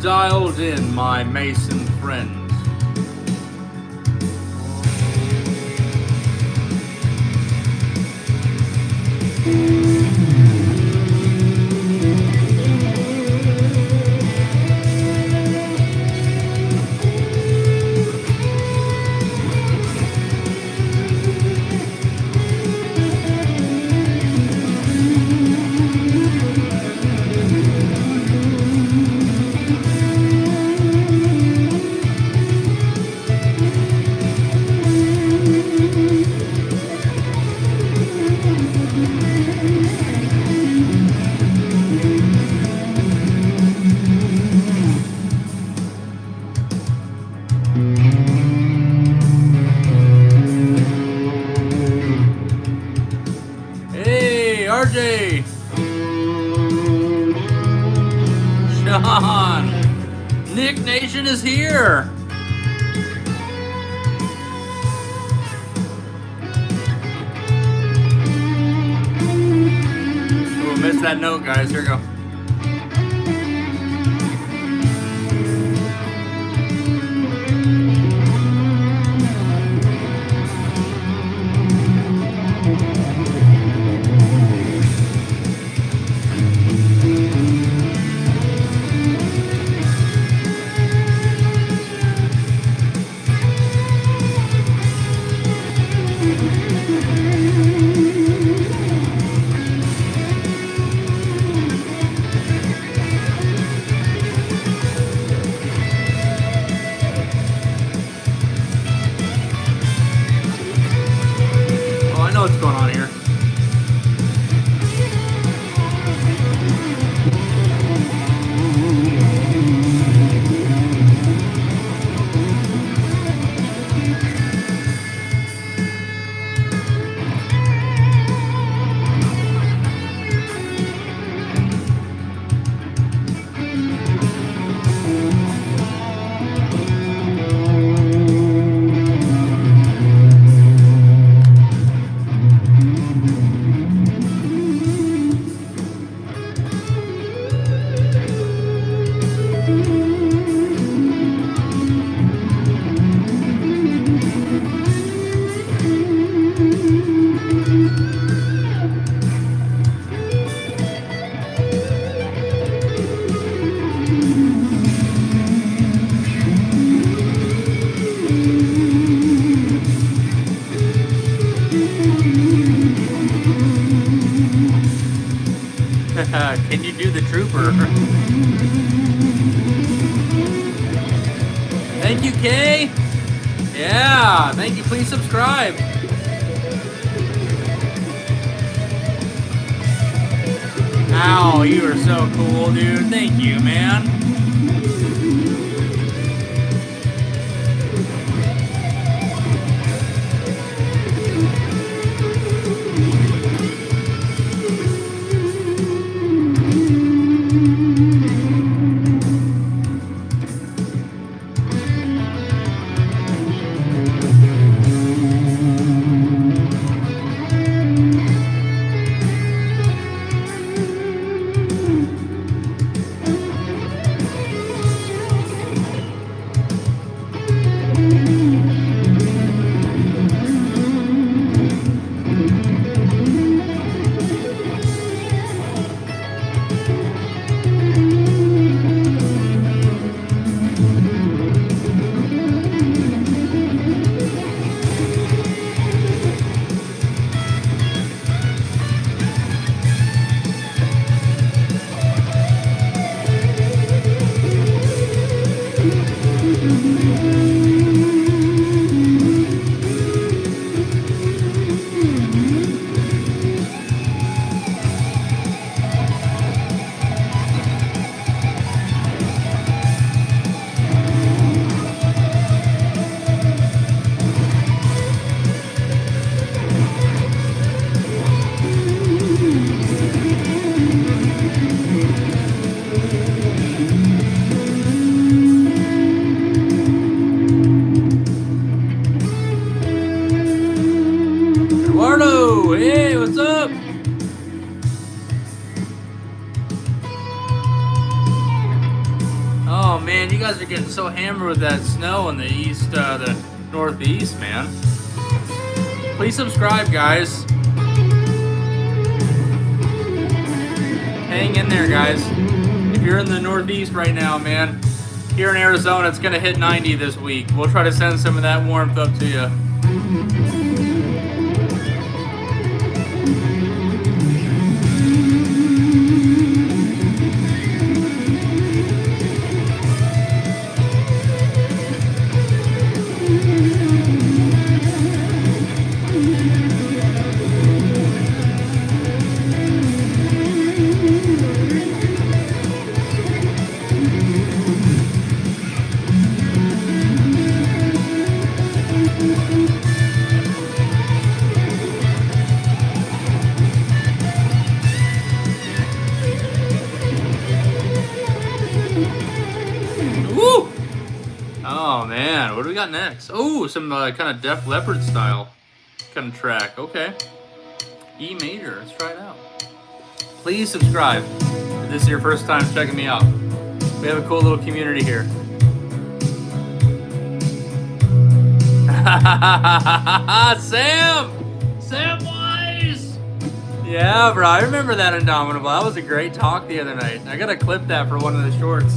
Dialed in, my Mason friends. Hey, RJ! Sean! Nik Nation is here! Oh, missed that note, guys. Here we go. What's going on here? Can you do the trooper? Thank you, Kay. Yeah, thank you. Please subscribe. Ow, you are so cool, dude. Thank you, man. man, you guys are getting so hammered with that snow in the east, the northeast, man. Please subscribe, guys. Hang in there, guys. If you're in the northeast right now, man, here in Arizona, it's gonna hit 90 this week. We'll try to send some of that warmth up to you. Woo! Oh man, what do we got next? Oh, some kind of Def Leppard style kind of track. Okay. E major, let's try it out. Please subscribe if this is your first time checking me out. We have a cool little community here. Sam! Sam Wise! Yeah, bro, I remember that Indomitable. That was a great talk the other night. I gotta clip that for one of the shorts.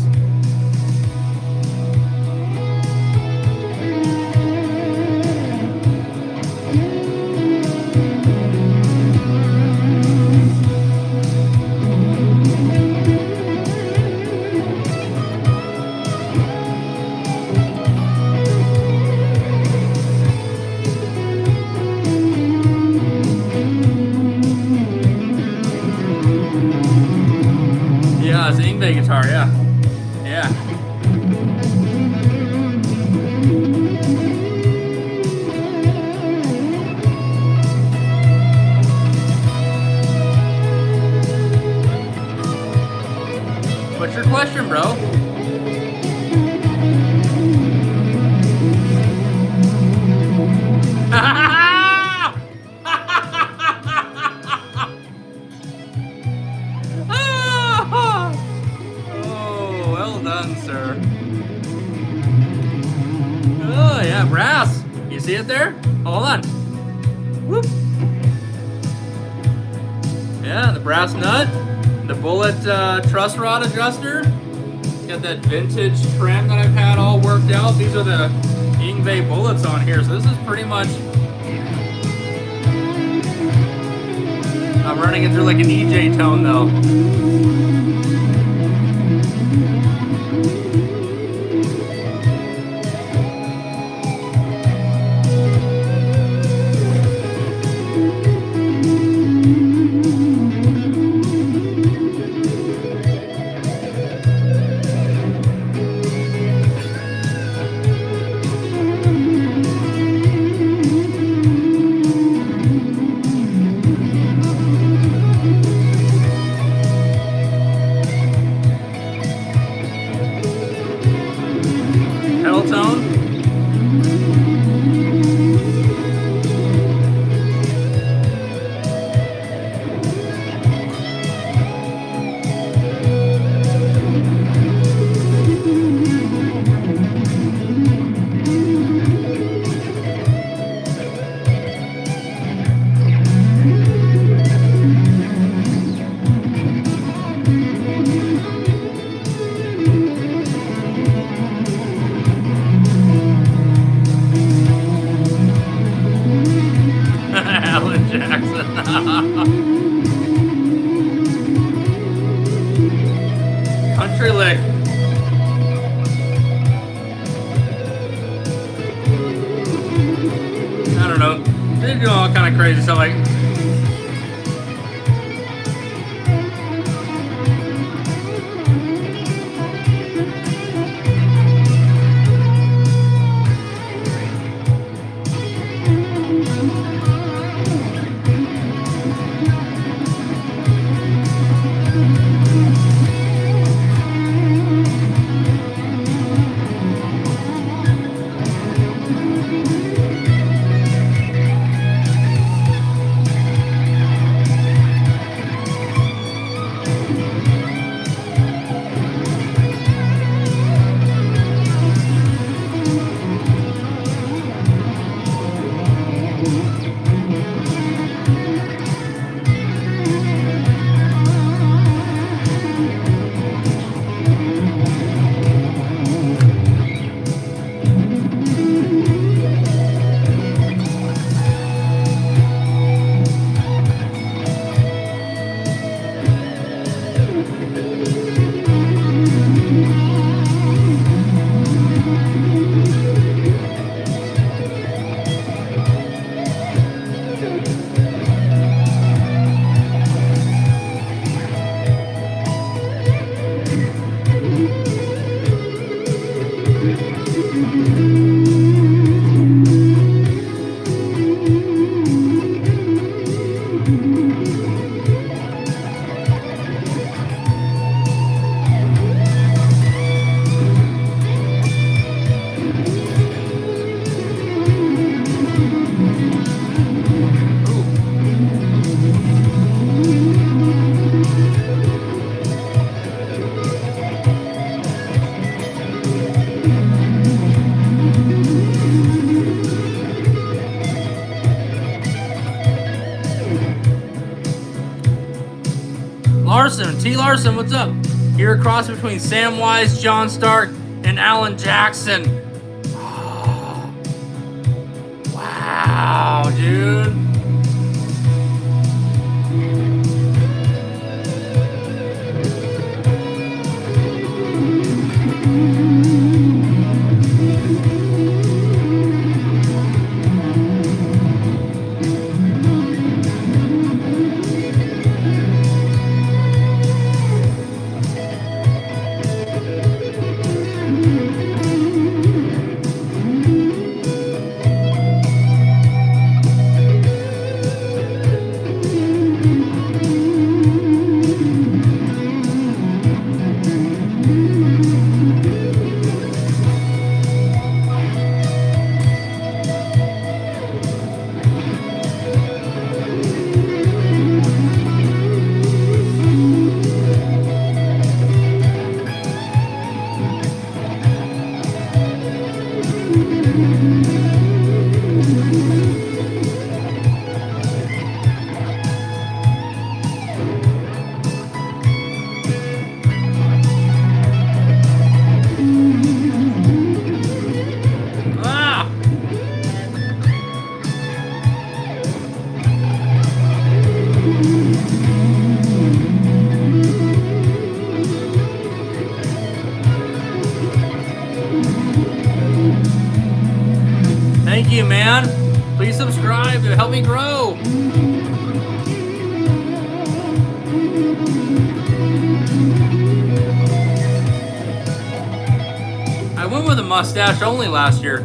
Yeah, it's an Ingve guitar, yeah. Yeah. What's your question, bro? Oh, well done, sir. Oh, yeah, brass. You see it there? Hold on. Whoop. Yeah, the brass nut. The bullet truss rod adjuster. Got that vintage trim that I've had all worked out. These are the Ingve bullets on here. So this is pretty much... I'm running it through like an EJ tone though. Pedal tone. Alan Jackson. Country lick. I don't know. They do all kind of crazy stuff like. Larson, T. Larson, what's up? You're a cross between Sam Wise, John Stark, and Alan Jackson. Oh, wow, dude. Thank you, man. Please subscribe to help me grow. I went with a mustache only last year.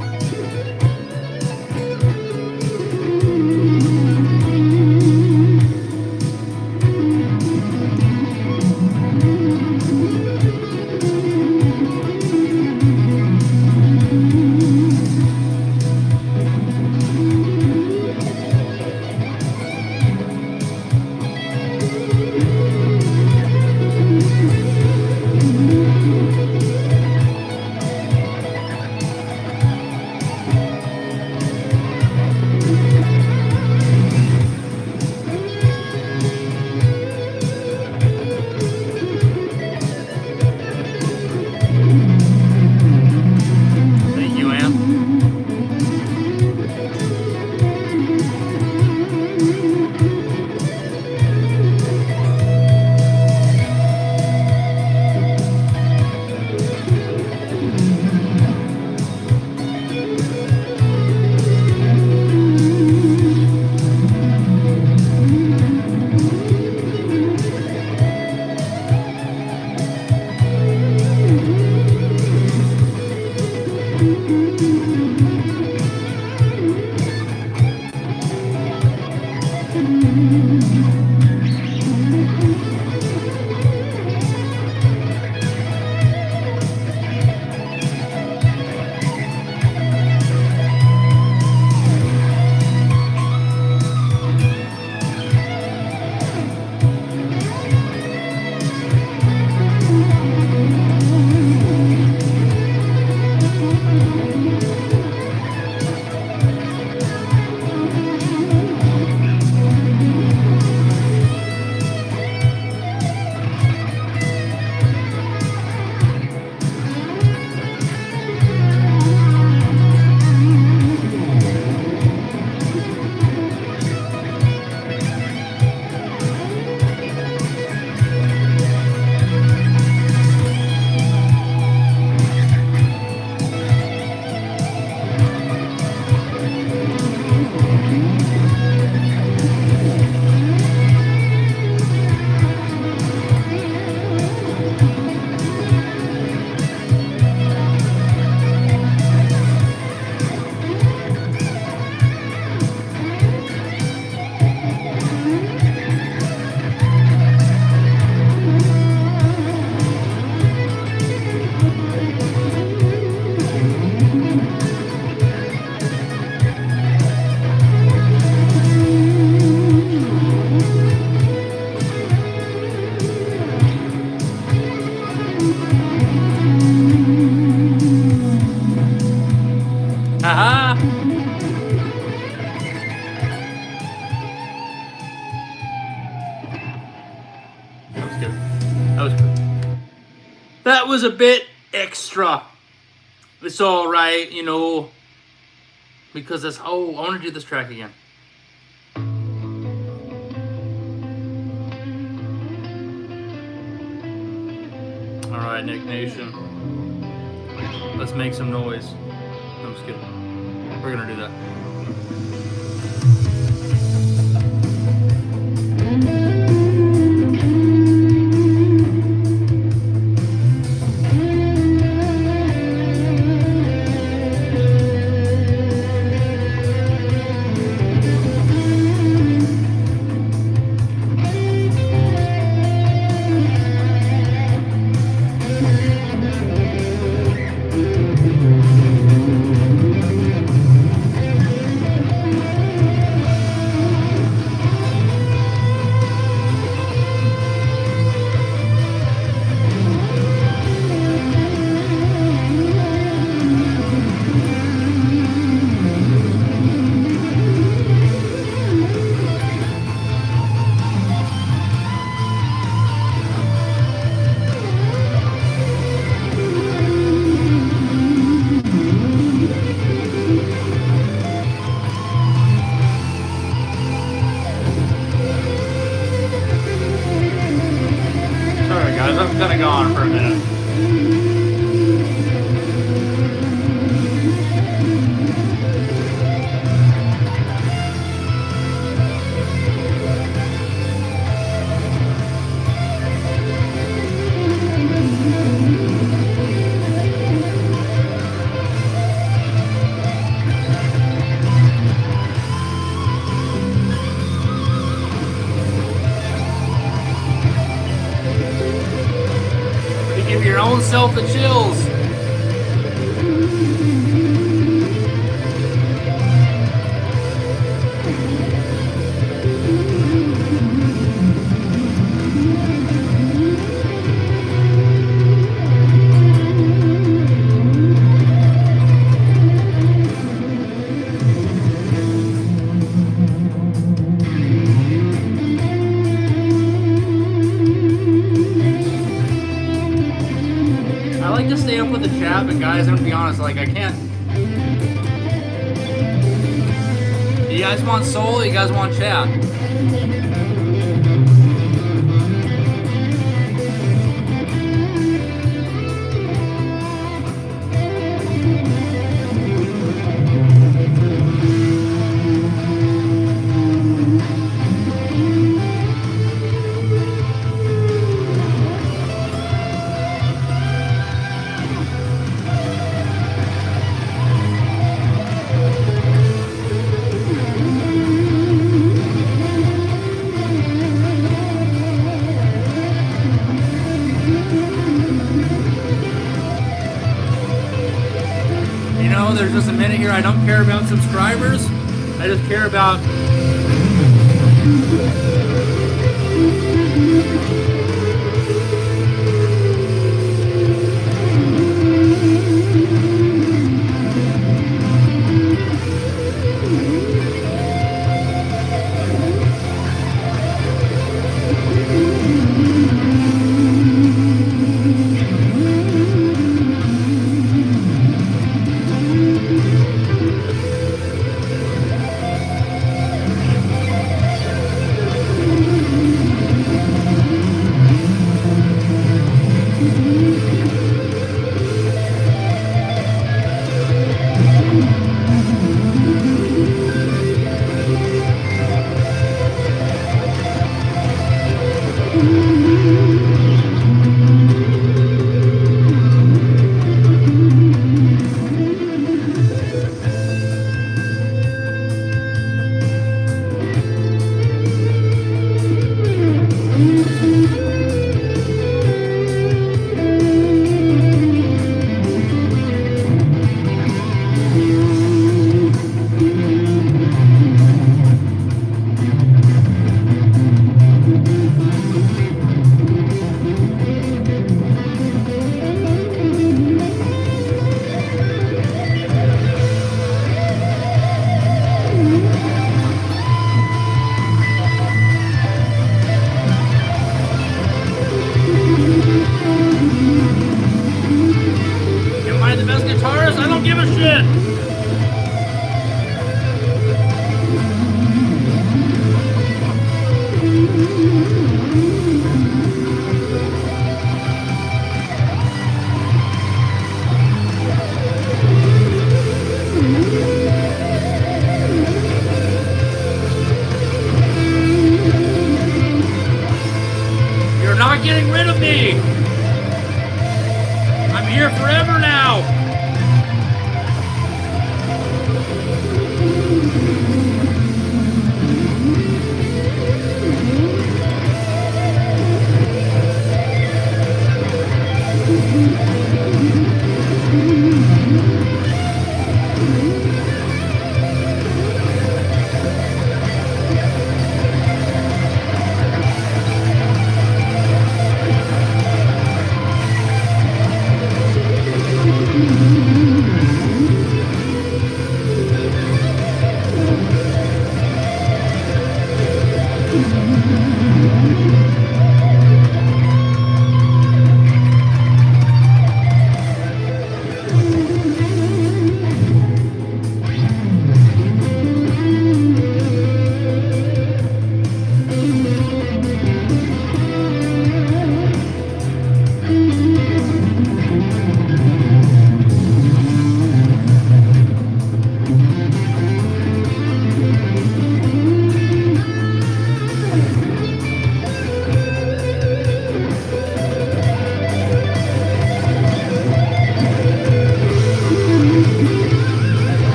good. That was good. That was a bit extra. It's all right, you know, because that's. Oh, I want to do this track again. All right, Nick Nation. Let's make some noise. I'm just kidding. We're gonna do that. I'm gonna go on for a minute. Give your own self the chills. To stay up with the chat, but guys, I'm gonna be honest, like I can't. You guys want soul? You guys want chat? There's just a minute here. I don't care about subscribers. I just care about rid of me. I'm here forever now.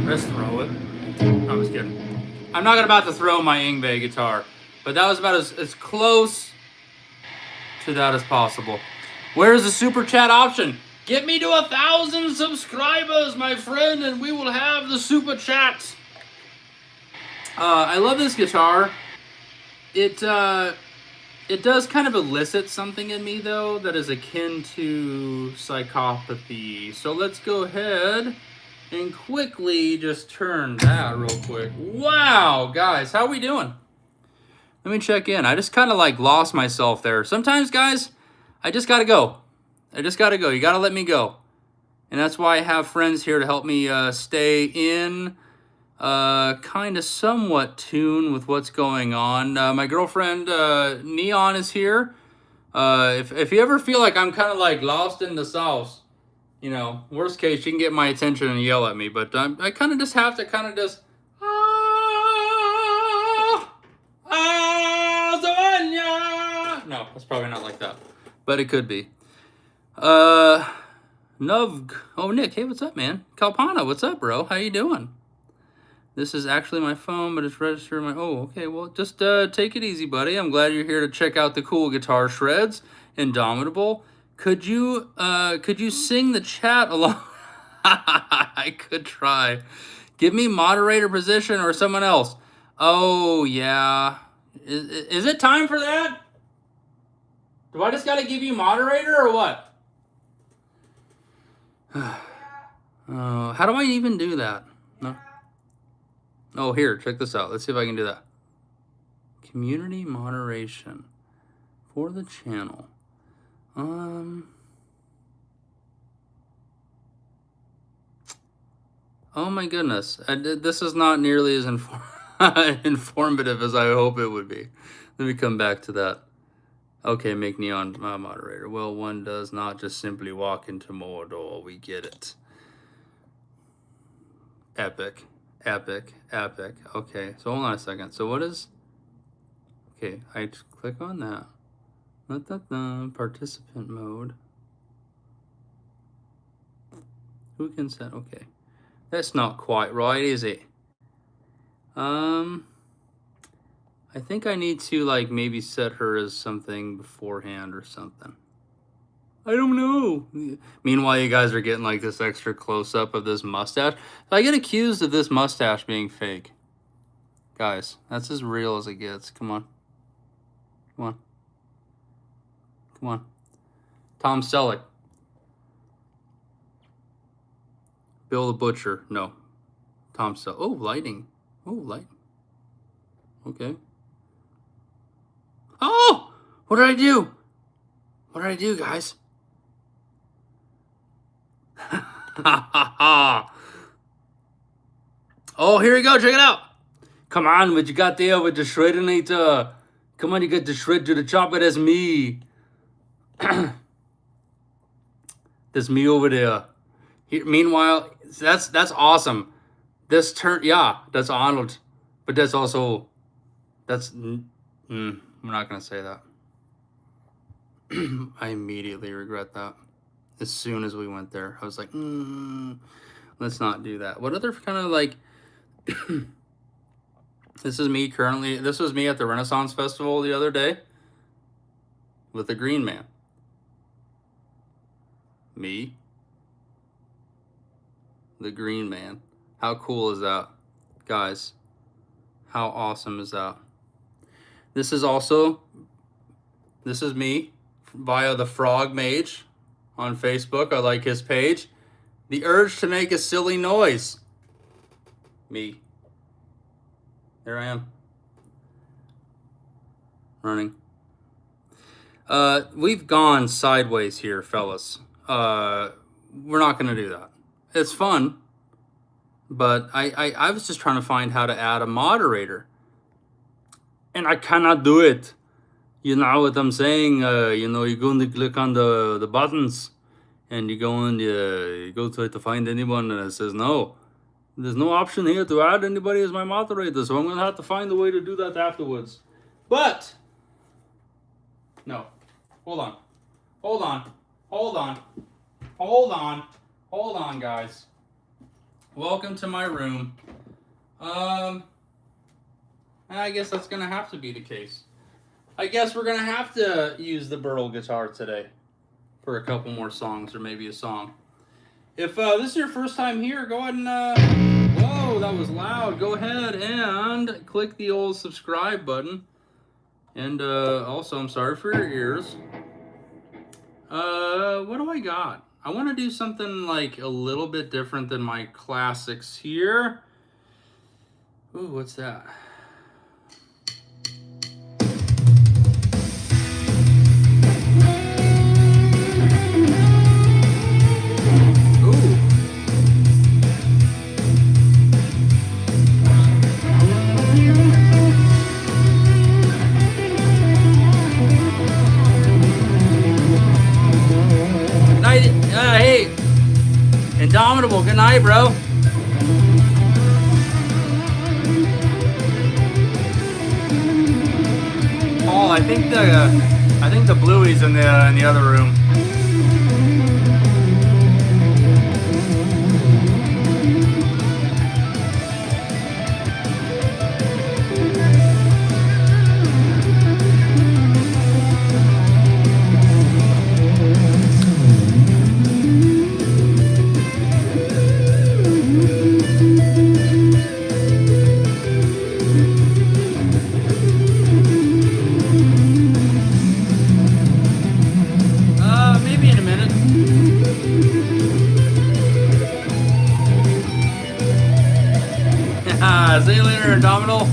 Let's throw it. I'm just kidding. I'm not about to throw my Yngwie guitar, but that was about as close to that as possible. Where's the super chat option? Get me to 1,000 subscribers, my friend, and we will have the super chat. I love this guitar. It does kind of elicit something in me, though, that is akin to psychopathy. So let's go ahead and quickly just turn that real quick. Wow, guys, how we doing? Let me check in. I just kind of like lost myself there. Sometimes, guys, I just got to go. I just got to go. You got to let me go. And that's why I have friends here to help me stay in kind of somewhat tune with what's going on. My girlfriend, Neon, is here. If you ever feel like I'm kind of like lost in the sauce, you know, worst case, you can get my attention and yell at me. But I kind of just have to kind of just... No, that's probably not like that. But it could be. Nuvg. Oh, Nick. Hey, what's up, man? Kalpana, what's up, bro? How you doing? This is actually my phone, but it's registered my... Oh, okay. Well, just take it easy, buddy. I'm glad you're here to check out the cool guitar shreds. Indomitable. Could you sing the chat along? I could try. Give me moderator position or someone else. Oh, yeah. Is it time for that? Do I just got to give you moderator or what? How do I even do that? No. Oh, here, check this out. Let's see if I can do that. Community moderation for the channel. Oh my goodness. This is not nearly as informative as I hope it would be. Let me come back to that. Okay, make Neon moderator. Well, one does not just simply walk into Mordor. We get it. Epic. Epic. Epic. Okay, so hold on a second. So what is... Okay, I just click on that. Participant mode. Who can set? Okay. That's not quite right, is it? I I think I need to like maybe set her as something beforehand or something. I don't know. Meanwhile, you guys are getting like this extra close up of this mustache. I get accused of this mustache being fake. Guys, that's as real as it gets. Come on. Come on. Come on. Tom Selleck. Bill the Butcher. No. Tom Selleck. Oh, lighting. Oh, light. Okay. Oh! What did I do? What did I do, guys? Oh, here we go. Check it out. Come on, what you got there with the shreddinator? Come on, you got the shred to the chopper. That's me. That's me over there. Here, meanwhile, that's awesome. This turn, yeah, that's Arnold, but that's also I'm not gonna say that. I immediately regret that. As soon as we went there, I was like, let's not do that. What other kind of like? This is me currently. This was me at the Renaissance Festival the other day with the Green Man. Me, the Green Man. How cool is that, guys? How awesome is that? This is me via the Frog Mage on Facebook. I like his page. The urge to make a silly noise. Me. There I am. Running. We've gone sideways here, fellas. We're not going to do that. It's fun. But I was just trying to find how to add a moderator. And I cannot do it. You know what I'm saying? You're going to click on the buttons. And you go try to find anyone. And it says no. There's no option here to add anybody as my moderator. So I'm going to have to find a way to do that afterwards. But. No. Hold on. Hold on. Hold on. Hold on. Hold on, guys. Welcome to my room. I guess that's going to have to be the case. I guess we're going to have to use the Burl guitar today for a couple more songs, or maybe a song. If this is your first time here, go ahead and, whoa, that was loud. Go ahead and click the old subscribe button. And also, I'm sorry for your ears. What do I got? I want to do something like a little bit different than my classics here. Ooh, what's that? Hey, Indomitable, good night, bro. Paul, I think the Bluey's in the other room. Maybe in a minute. See you later, Indomitable.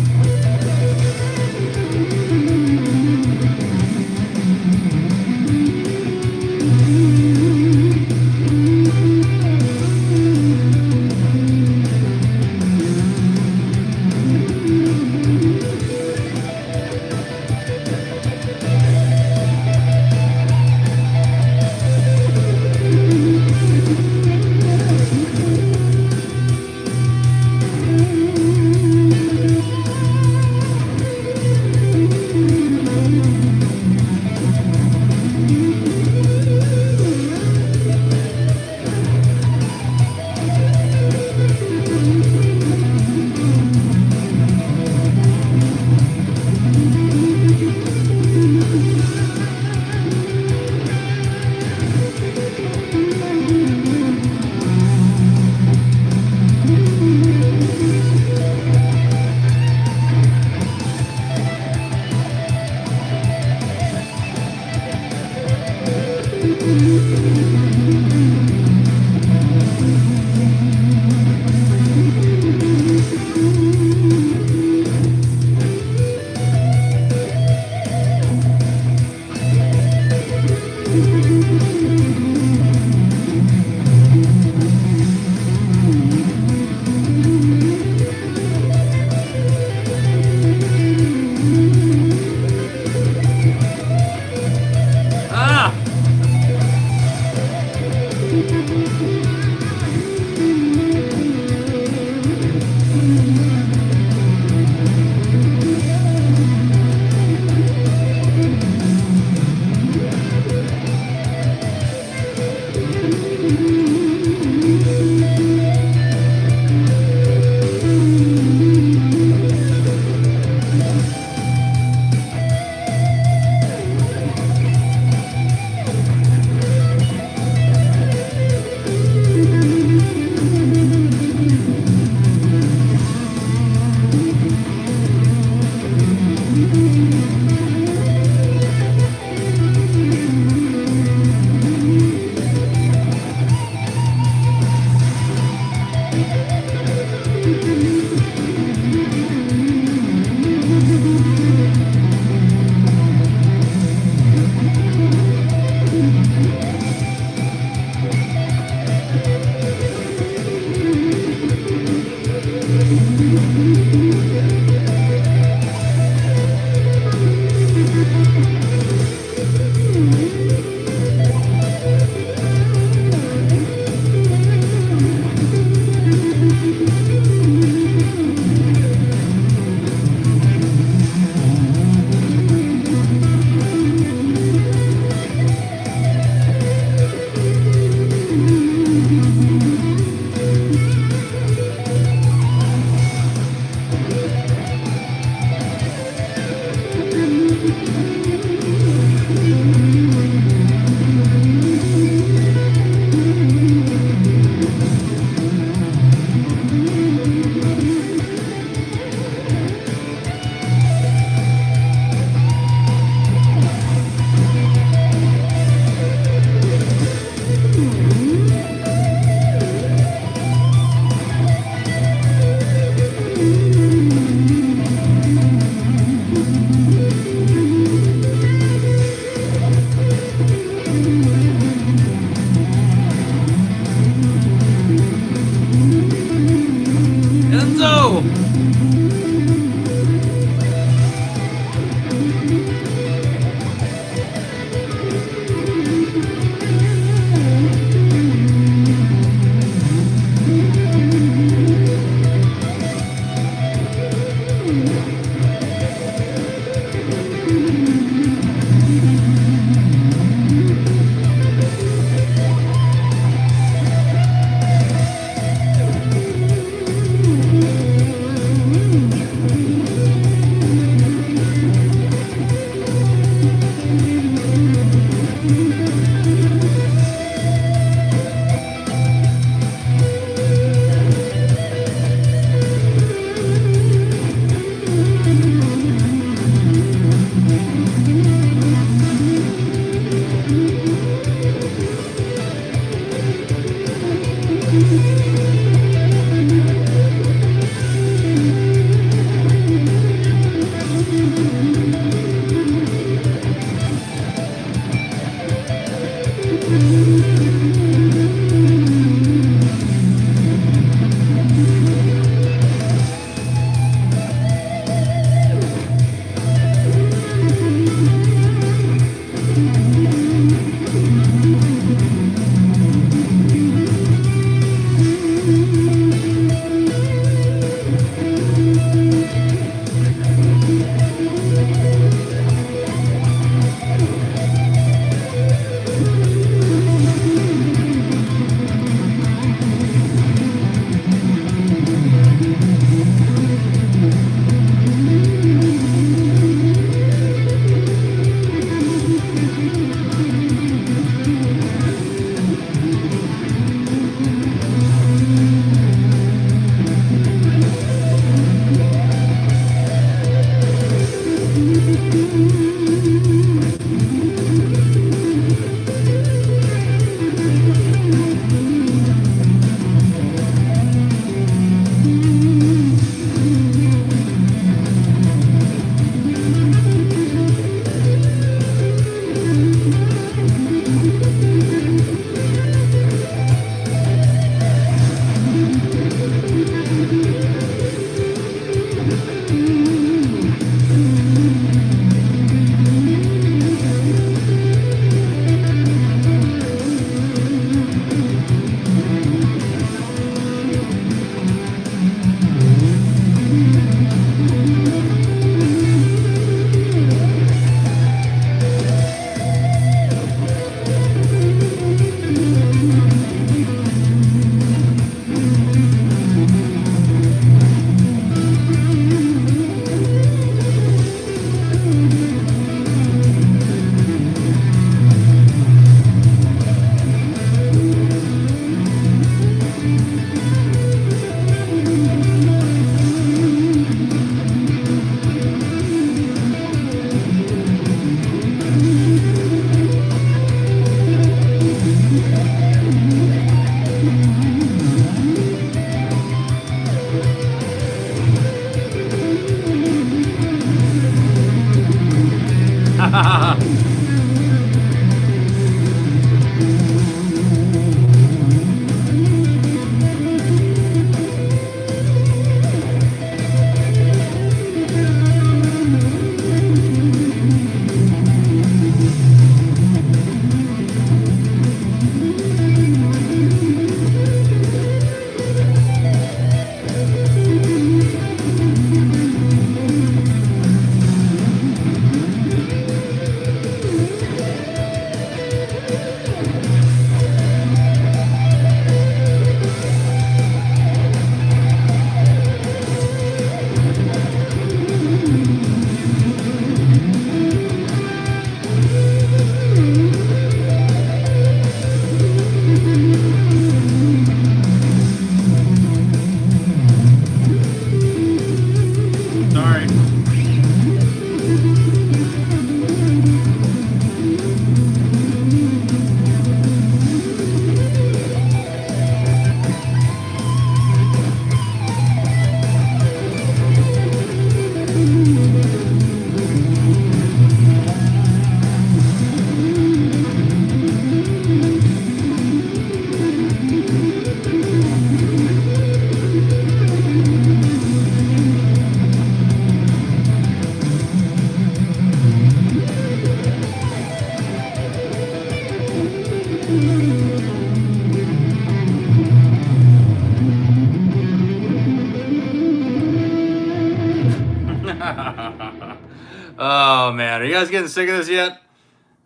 Oh man, are you guys getting sick of this yet?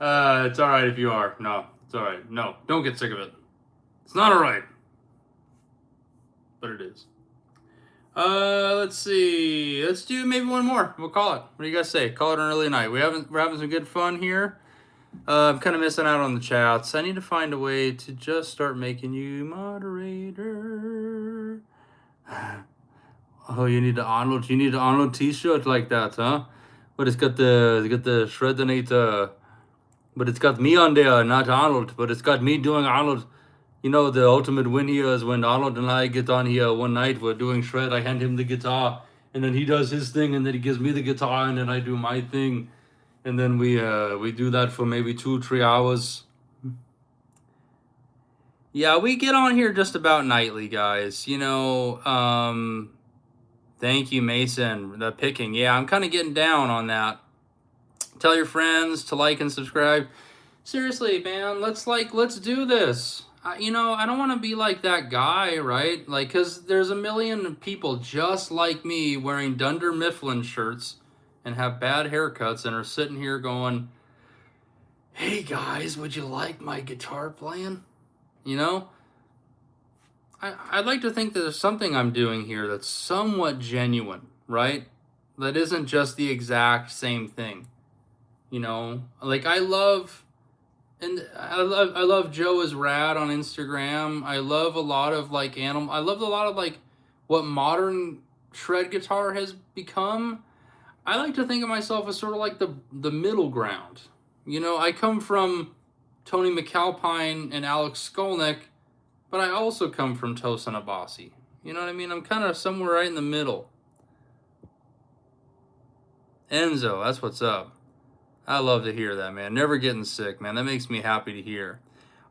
It's all right if you are. No, it's all right. No, don't get sick of it. It's not all right, but it is. Let's see. Let's do maybe one more. We'll call it. What do you guys say? Call it an early night. We're having some good fun here. I'm kind of missing out on the chats. I need to find a way to just start making you moderator. Oh, you need to download T-shirt like that, huh? But it's got the Shreddinator. But it's got me on there, not Arnold. But it's got me doing Arnold. You know, the ultimate win here is when Arnold and I get on here one night. We're doing Shred. I hand him the guitar, and then he does his thing, and then he gives me the guitar, and then I do my thing, and then we do that for maybe 2-3 hours. Yeah, we get on here just about nightly, guys. You know, thank you, Mason. The picking. Yeah, I'm kind of getting down on that. Tell your friends to like and subscribe. Seriously, man, let's do this. You know, I don't want to be like that guy, right? Like, because there's a million people just like me wearing Dunder Mifflin shirts and have bad haircuts and are sitting here going, hey, guys, would you like my guitar playing? You know? I'd like to think that there's something I'm doing here that's somewhat genuine, right? That isn't just the exact same thing. You know? Like, I love Joe is Rad on Instagram. I love a lot of like I love a lot of like what modern shred guitar has become. I like to think of myself as sort of like the middle ground. You know, I come from Tony McAlpine and Alex Skolnick, but I also come from Tosin Abasi. You know what I mean? I'm kind of somewhere right in the middle. Enzo, that's what's up. I love to hear that, man. Never getting sick, man. That makes me happy to hear.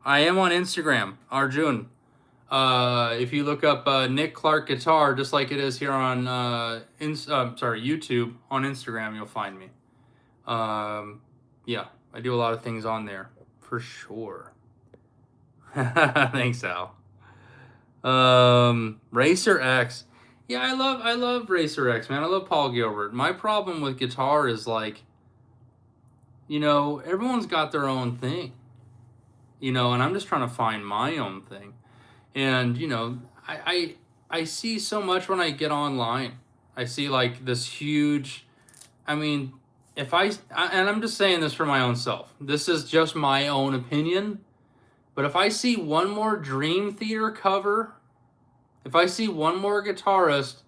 I am on Instagram, Arjun. If you look up Nik Clark Guitar, just like it is here on YouTube, on Instagram, you'll find me. Yeah, I do a lot of things on there, for sure. Thanks, Al. Racer X. Yeah, I love Racer X, man. I love Paul Gilbert. My problem with guitar is like, you know, everyone's got their own thing, you know, and I'm just trying to find my own thing. And, you know, I see so much when I get online. I see like this huge, I mean, and I'm just saying this for my own self. This is just my own opinion. But if I see one more Dream Theater cover, if I see one more guitarist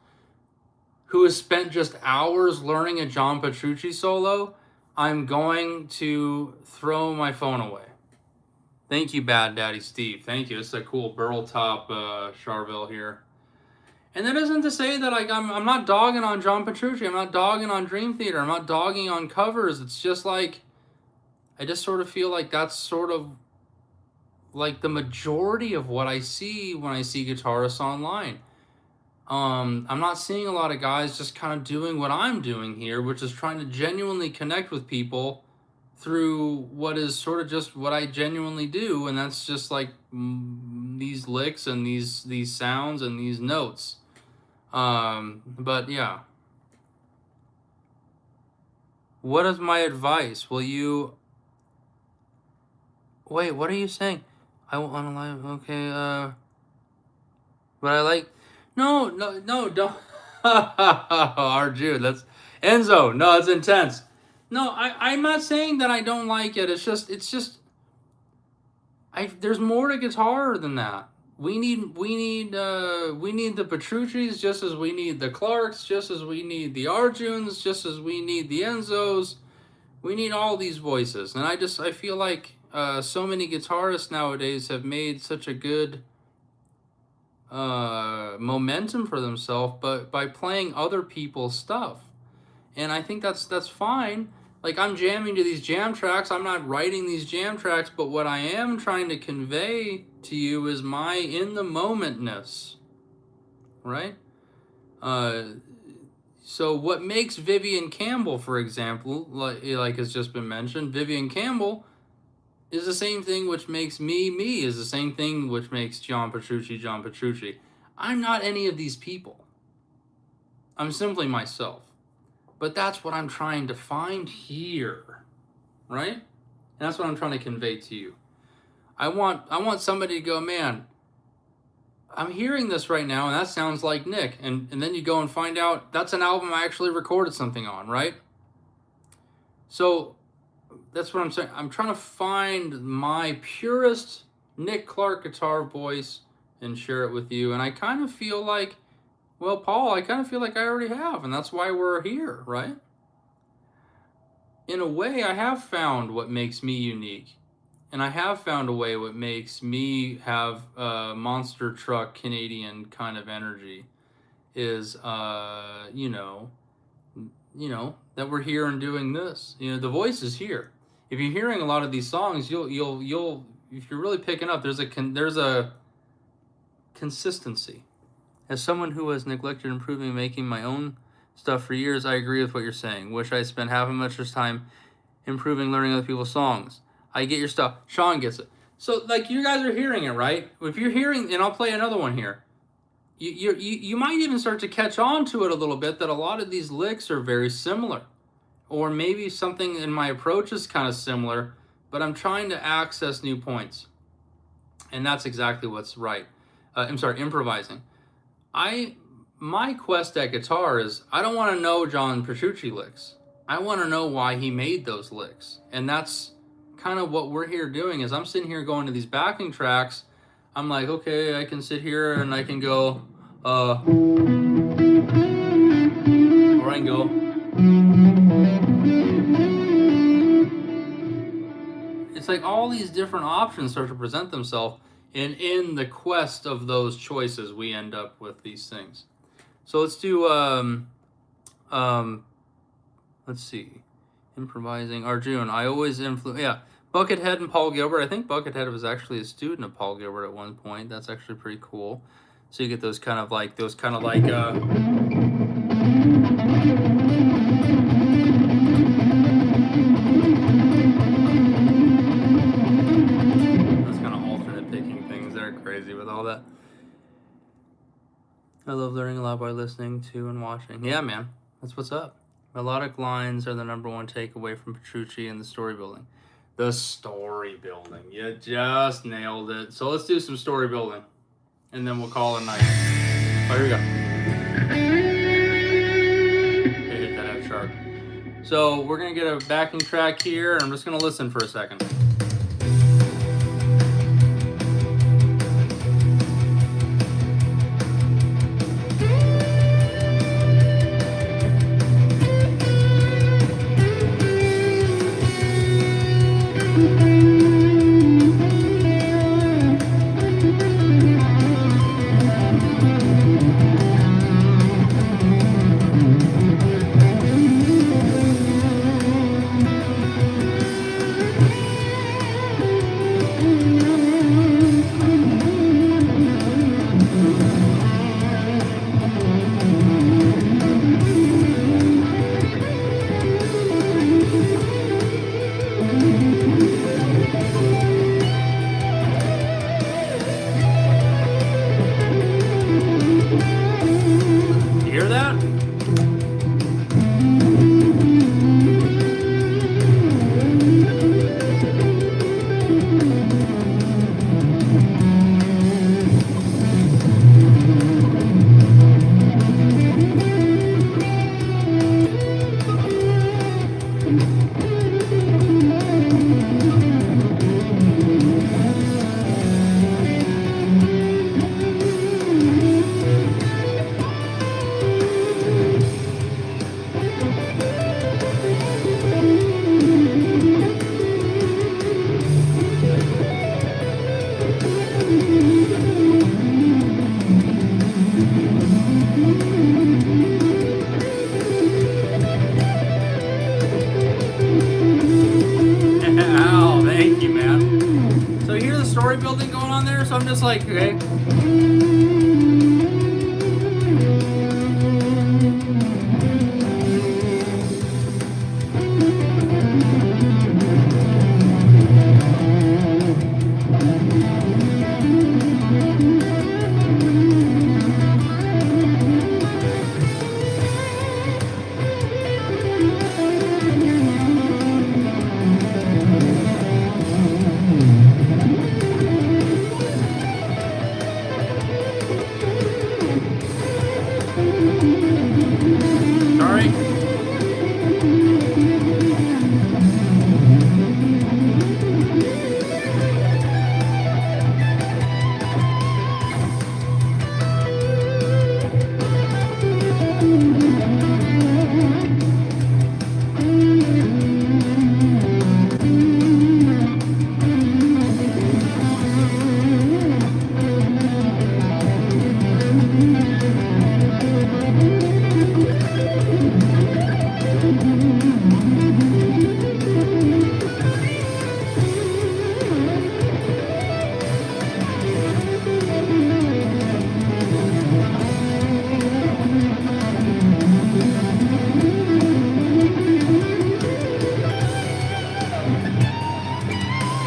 who has spent just hours learning a John Petrucci solo, I'm going to throw my phone away. Thank you, Bad Daddy Steve. Thank you. It's a cool burl top Charvel here. And that isn't to say that I'm not dogging on John Petrucci. I'm not dogging on Dream Theater. I'm not dogging on covers. It's just like, I just sort of feel like that's sort of like the majority of what I see when I see guitarists online. I'm not seeing a lot of guys just kind of doing what I'm doing here, which is trying to genuinely connect with people through what is sort of just what I genuinely do, and that's just like these licks and these sounds and these notes. But yeah. What is my advice? Will you... Wait, what are you saying? I want to live... Okay, but I like... No, don't... Arjun, that's... Enzo, no, it's intense. No, I'm not saying that I don't like it. It's just... There's more to guitar than that. We need the Petruccis just as we need the Clarks, just as we need the Arjuns, just as we need the Enzos. We need all these voices. And I feel like so many guitarists nowadays have made such a good momentum for themselves, but by playing other people's stuff. And I think that's fine. Like, I'm jamming to these jam tracks. I'm not writing these jam tracks, but what I am trying to convey to you is my in-the-momentness, right? So what makes Vivian Campbell, for example, like has just been mentioned, Vivian Campbell, is the same thing which makes me me, is the same thing which makes John Petrucci John Petrucci. I'm not any of these people. I'm simply myself. But that's what I'm trying to find here, right? And that's what I'm trying to convey to you. I want somebody to go, man, I'm hearing this right now, and that sounds like Nik. And then you go and find out that's an album I actually recorded something on, right? So that's what I'm saying. I'm trying to find my purest Nik Clark guitar voice and share it with you. And I kind of feel like, well, Paul, I kind of feel like I already have, and that's why we're here, right? In a way, I have found what makes me unique. And I have found a way what makes me have a monster truck Canadian kind of energy is, that we're here and doing this. The voice is here. If you're hearing a lot of these songs, you'll if you're really picking up, there's a consistency. As someone who has neglected improving and making my own stuff for years, I agree with what you're saying. Wish I spent half as much time improving, learning other people's songs. I get your stuff. Sean gets it. So, like, you guys are hearing it, right? If you're hearing, and I'll play another one here, you might even start to catch on to it a little bit, that a lot of these licks are very similar. Or maybe something in my approach is kind of similar, but I'm trying to access new points. And that's exactly what's right. Improvising. My quest at guitar is, I don't want to know John Petrucci licks. I want to know why he made those licks. And that's kind of what we're here doing. Is I'm sitting here going to these backing tracks. I'm like, okay, I can sit here and I can go, or I can go. It's like all these different options start to present themselves, and in the quest of those choices, we end up with these things. So let's do, let's see, improvising. Arjun, I always Buckethead and Paul Gilbert. I think Buckethead was actually a student of Paul Gilbert at one point. That's actually pretty cool. So you get those kind of like that's kind of alternate picking things. They're crazy with all that. I love learning a lot by listening to and watching. Yeah, man, that's what's up. Melodic lines are the number one takeaway from Petrucci and the story building. The story building. You just nailed it. So let's do some story building. And then we'll call it a night. Oh, here we go. Hit that F sharp. So we're going to get a backing track here, and I'm just going to listen for a second. Building going on there, so I'm just like, okay.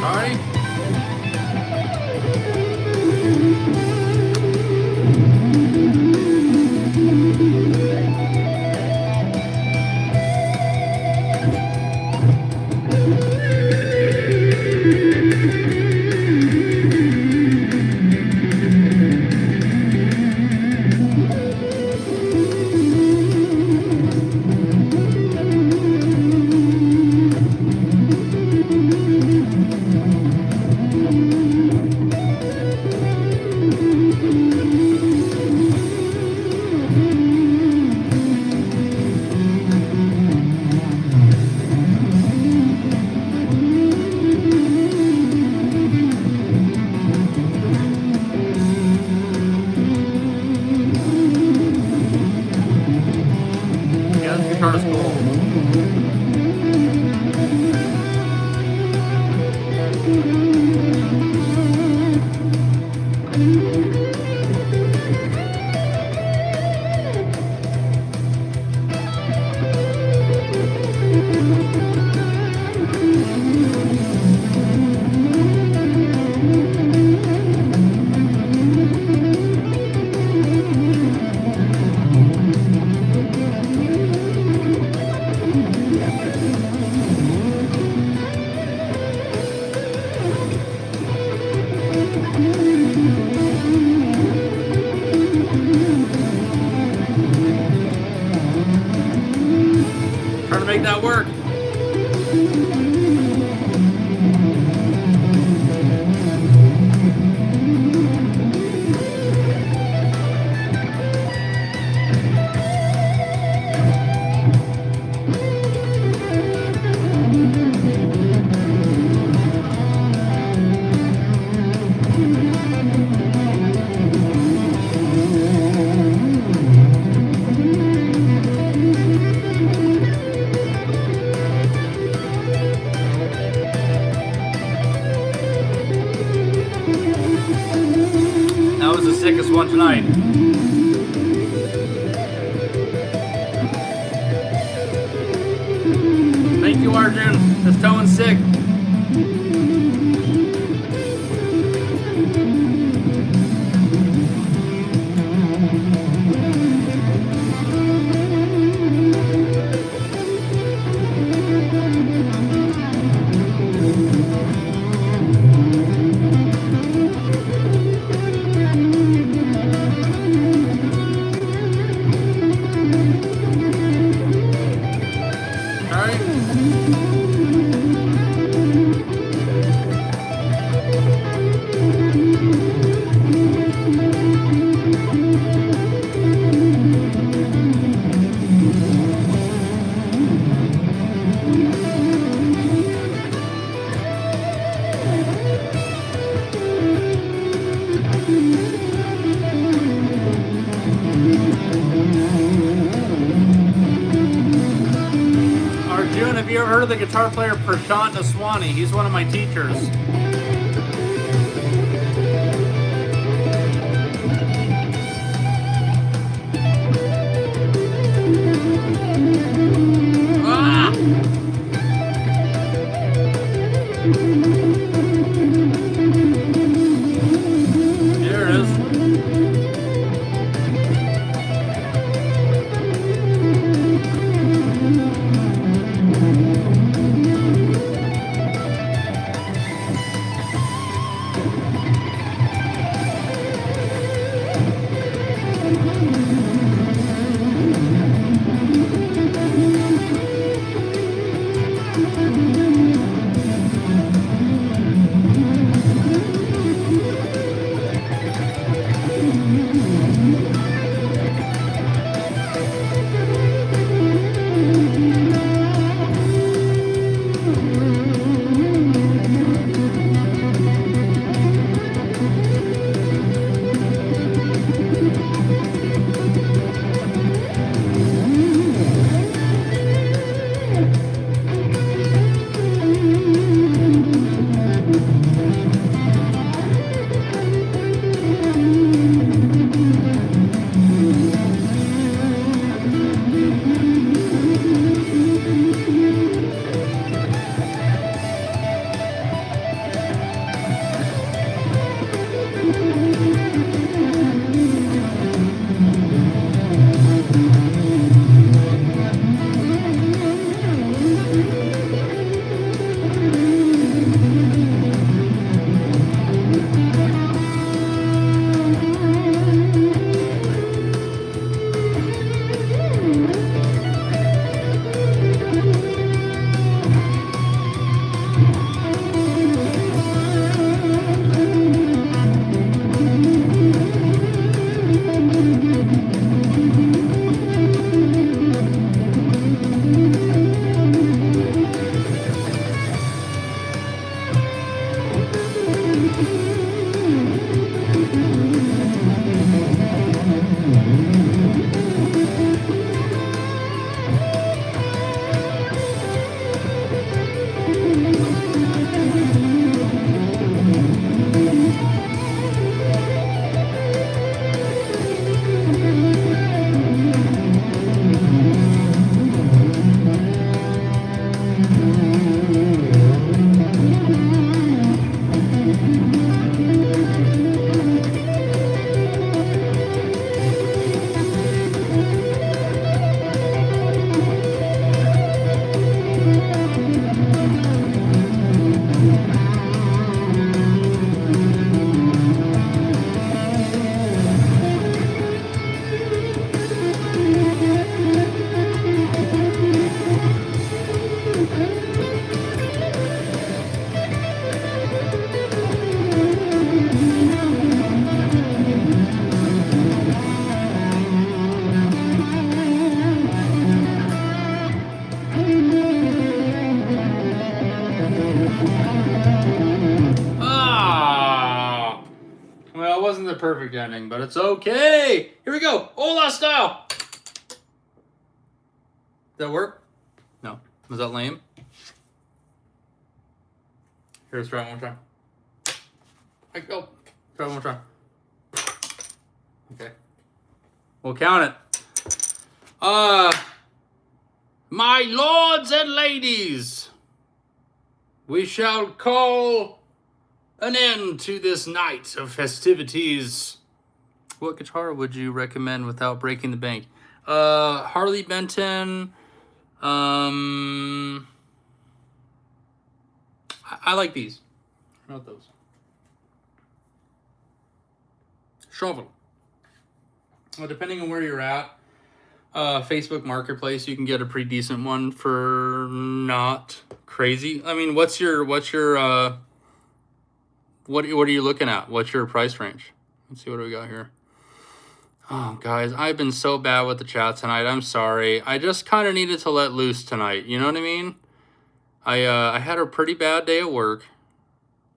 Alrighty. Yeah, this guitar is cool. Trying to make that work. That was the sickest one tonight. Thank you, Arjun. This tone's sick. Arjun, have you ever heard of the guitar player Prashant Aswani? He's one of my teachers. Ah! There it is. the perfect ending, but it's okay. Here we go. Hola style. Did that work? No. Was that lame? Here, let's try it one more time. Go. Try it one more time. Okay. We'll count it. My lords and ladies, we shall call an end to this night of festivities. What guitar would you recommend without breaking the bank? Harley Benton. I like these. Not those. Shovel. Well, depending on where you're at, Facebook Marketplace, you can get a pretty decent one for not crazy. I mean, what are you looking at? What's your price range? Let's see what do we got here. Oh, guys, I've been so bad with the chat tonight. I'm sorry. I just kind of needed to let loose tonight. You know what I mean? I had a pretty bad day at work.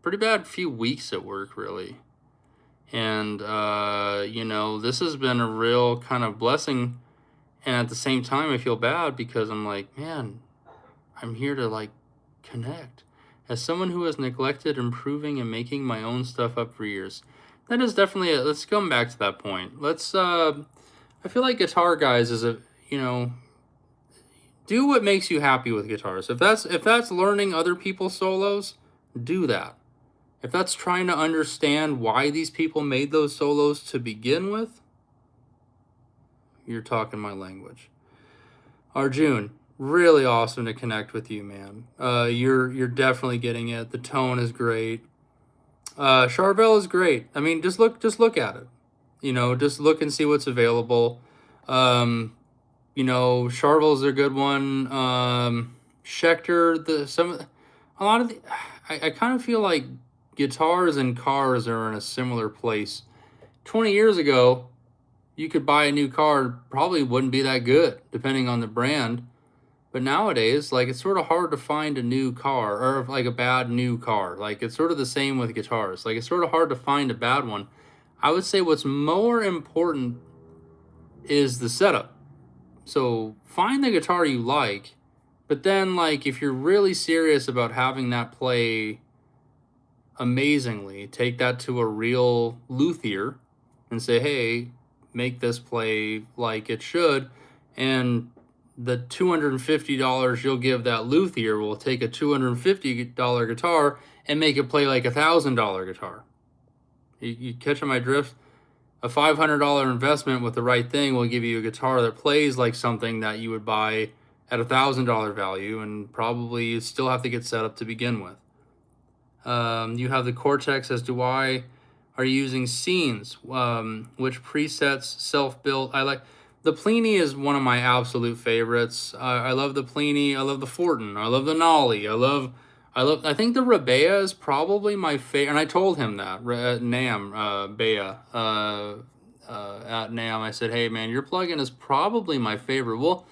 Pretty bad few weeks at work, really. And, you know, this has been a real kind of blessing. And at the same time, I feel bad because I'm like, man, I'm here to, like, connect. As someone who has neglected improving and making my own stuff up for years, that is definitely let's come back to that point. Let's, I feel like Guitar Guys is do what makes you happy with guitars. If that's learning other people's solos, do that. If that's trying to understand why these people made those solos to begin with, you're talking my language. Arjun, really awesome to connect with you, man. You're definitely getting it. The tone is great. Charvel is great. I mean, just look at it. You know, just look and see what's available. You know, Charvel's a good one. Schecter, I kind of feel like guitars and cars are in a similar place. 20 years ago, you could buy a new car, probably wouldn't be that good, depending on the brand. But nowadays, like, it's sort of hard to find a new car, or like a bad new car. Like, it's sort of the same with guitars. Like, it's sort of hard to find a bad one. I would say what's more important is the setup. So find the guitar you like, but then, like, if you're really serious about having that play amazingly, take that to a real luthier and say, hey, make this play like it should, and the $250 you'll give that luthier will take a $250 guitar and make it play like $1,000 guitar. You catching my drift? A $500 investment with the right thing will give you a guitar that plays like something that you would buy at $1,000 value, and probably you still have to get set up to begin with. You have the Cortex, as do I. Are you using scenes? Which presets, self-built? I like the Pliny is one of my absolute favorites. I love the Pliny. I love the Fortin. I love the Nolly. I think the Rebea is probably my favorite. And I told him that at NAMM, Bea, at NAMM. I said, hey man, your plugin is probably my favorite. Well,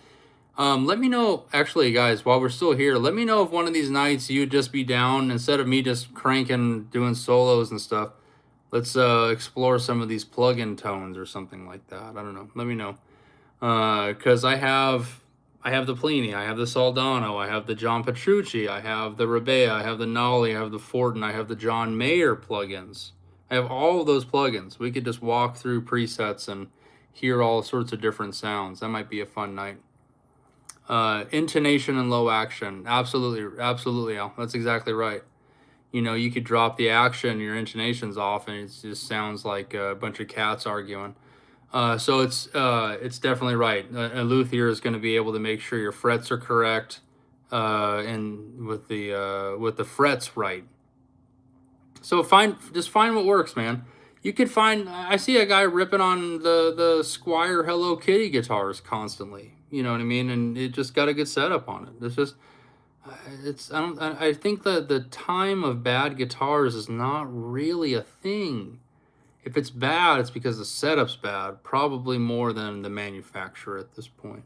let me know, actually, guys, while we're still here, let me know if one of these nights you'd just be down, instead of me just cranking, doing solos and stuff. Let's explore some of these plug-in tones or something like that. I don't know. Let me know. Because I have the Pliny, I have the Soldano, I have the John Petrucci, I have the Rebea, I have the Nolly, I have the Fortin, I have the John Mayer plugins. I have all of those plugins. We could just walk through presets and hear all sorts of different sounds. That might be a fun night. Intonation and low action. Absolutely, Al. That's exactly right. You know, you could drop the action, your intonation's off, and it just sounds like a bunch of cats arguing. So it's definitely right. A luthier is going to be able to make sure your frets are correct, and with the frets right. So just find what works, man. You could find. I see a guy ripping on the Squier Hello Kitty guitars constantly. You know what I mean? And it just got a good setup on it. It's just. I think that the time of bad guitars is not really a thing. If it's bad, it's because the setup's bad, probably more than the manufacturer at this point.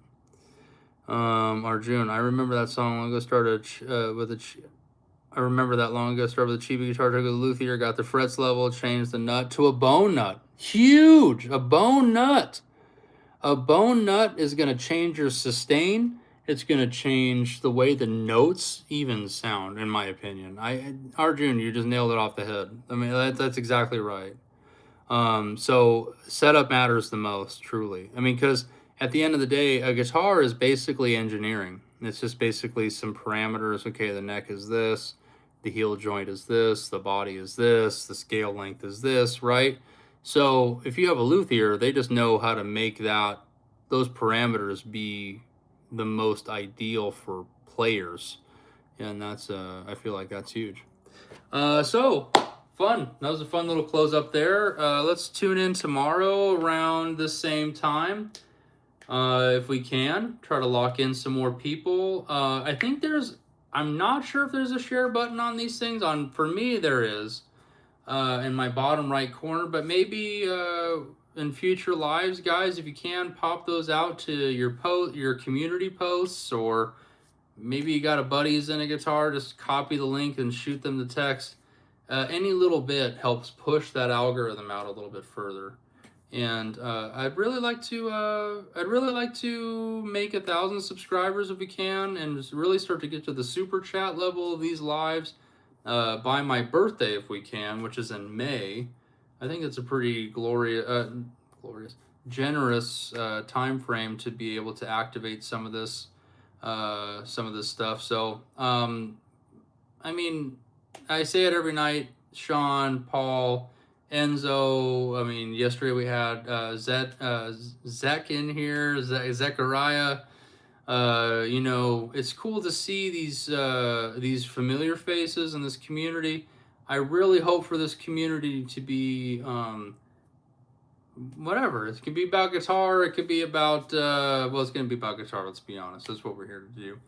Arjun, I remember that song long ago. Started with a Chiba guitar, took a luthier, got the frets level, changed the nut to a bone nut. Huge. A bone nut. A bone nut is going to change your sustain. It's going to change the way the notes even sound, in my opinion. Arjun, you just nailed it off the head. I mean, that's exactly right. So setup matters the most, truly. I mean, because at the end of the day, a guitar is basically engineering. It's just basically some parameters. Okay, the neck is this, the heel joint is this, the body is this, the scale length is this, right? So if you have a luthier, they just know how to make those parameters be the most ideal for players, and that's I feel like that's huge. So fun. That was a fun little close up there. Let's tune in tomorrow around the same time. If we can, try to lock in some more people. I think I'm not sure if there's a share button on these things. For me, there is in my bottom right corner, but maybe in future lives, guys, if you can, pop those out to your community posts, or maybe you got a buddy's in a guitar, just copy the link and shoot them the text. Any little bit helps push that algorithm out a little bit further. And I'd really like to make 1,000 subscribers if we can, and just really start to get to the super chat level of these lives by my birthday if we can, which is in May. I think it's a pretty glorious, generous time frame to be able to activate some of this stuff. So I mean, I say it every night. Sean, Paul, Enzo. I mean, yesterday we had Zach in here, Zechariah. You know, it's cool to see these familiar faces in this community. I really hope for this community to be whatever. It could be about guitar. It could be about well, it's gonna be about guitar. Let's be honest. That's what we're here to do.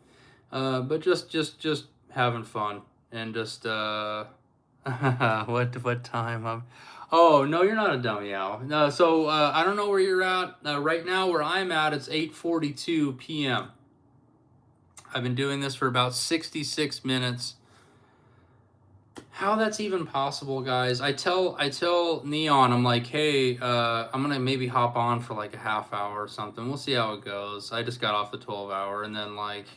But just having fun, and just what time? Oh no, you're not a dummy, Al. No, so I don't know where you're at right now. Where I'm at, it's 8:42 p.m. I've been doing this for about 66 minutes. How that's even possible, guys? I tell Neon, I'm like, hey, I'm gonna maybe hop on for like a half hour or something. We'll see how it goes. I just got off the 12-hour, and then like,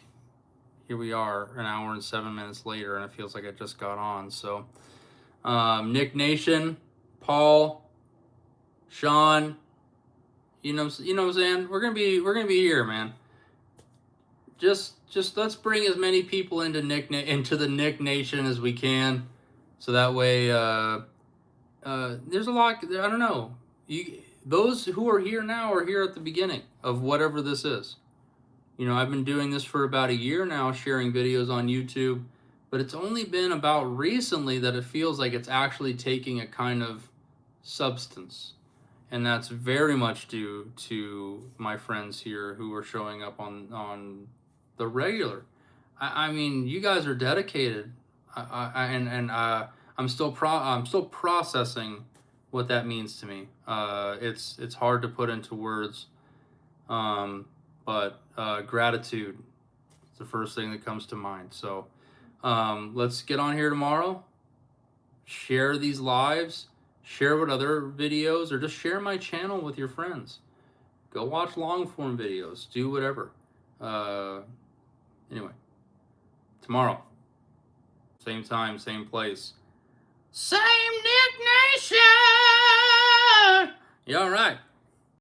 here we are, an hour and 7 minutes later, and it feels like I just got on. So, Nick Nation, Paul, Sean, you know what I'm saying? We're gonna be here, man. Just let's bring as many people into the Nick Nation as we can, so that way there's a lot. I don't know. Those who are here now are here at the beginning of whatever this is. You know, I've been doing this for about a year now, sharing videos on YouTube, but it's only been about recently that it feels like it's actually taking a kind of substance. And that's very much due to my friends here who are showing up on the regular. I mean, you guys are dedicated. I'm still processing what that means to me. It's hard to put into words. But gratitude is the first thing that comes to mind. So let's get on here tomorrow, share these lives, share what other videos, or just share my channel with your friends. Go watch long form videos, do whatever. Anyway, tomorrow, same time, same place, same Nick Nation. You all right?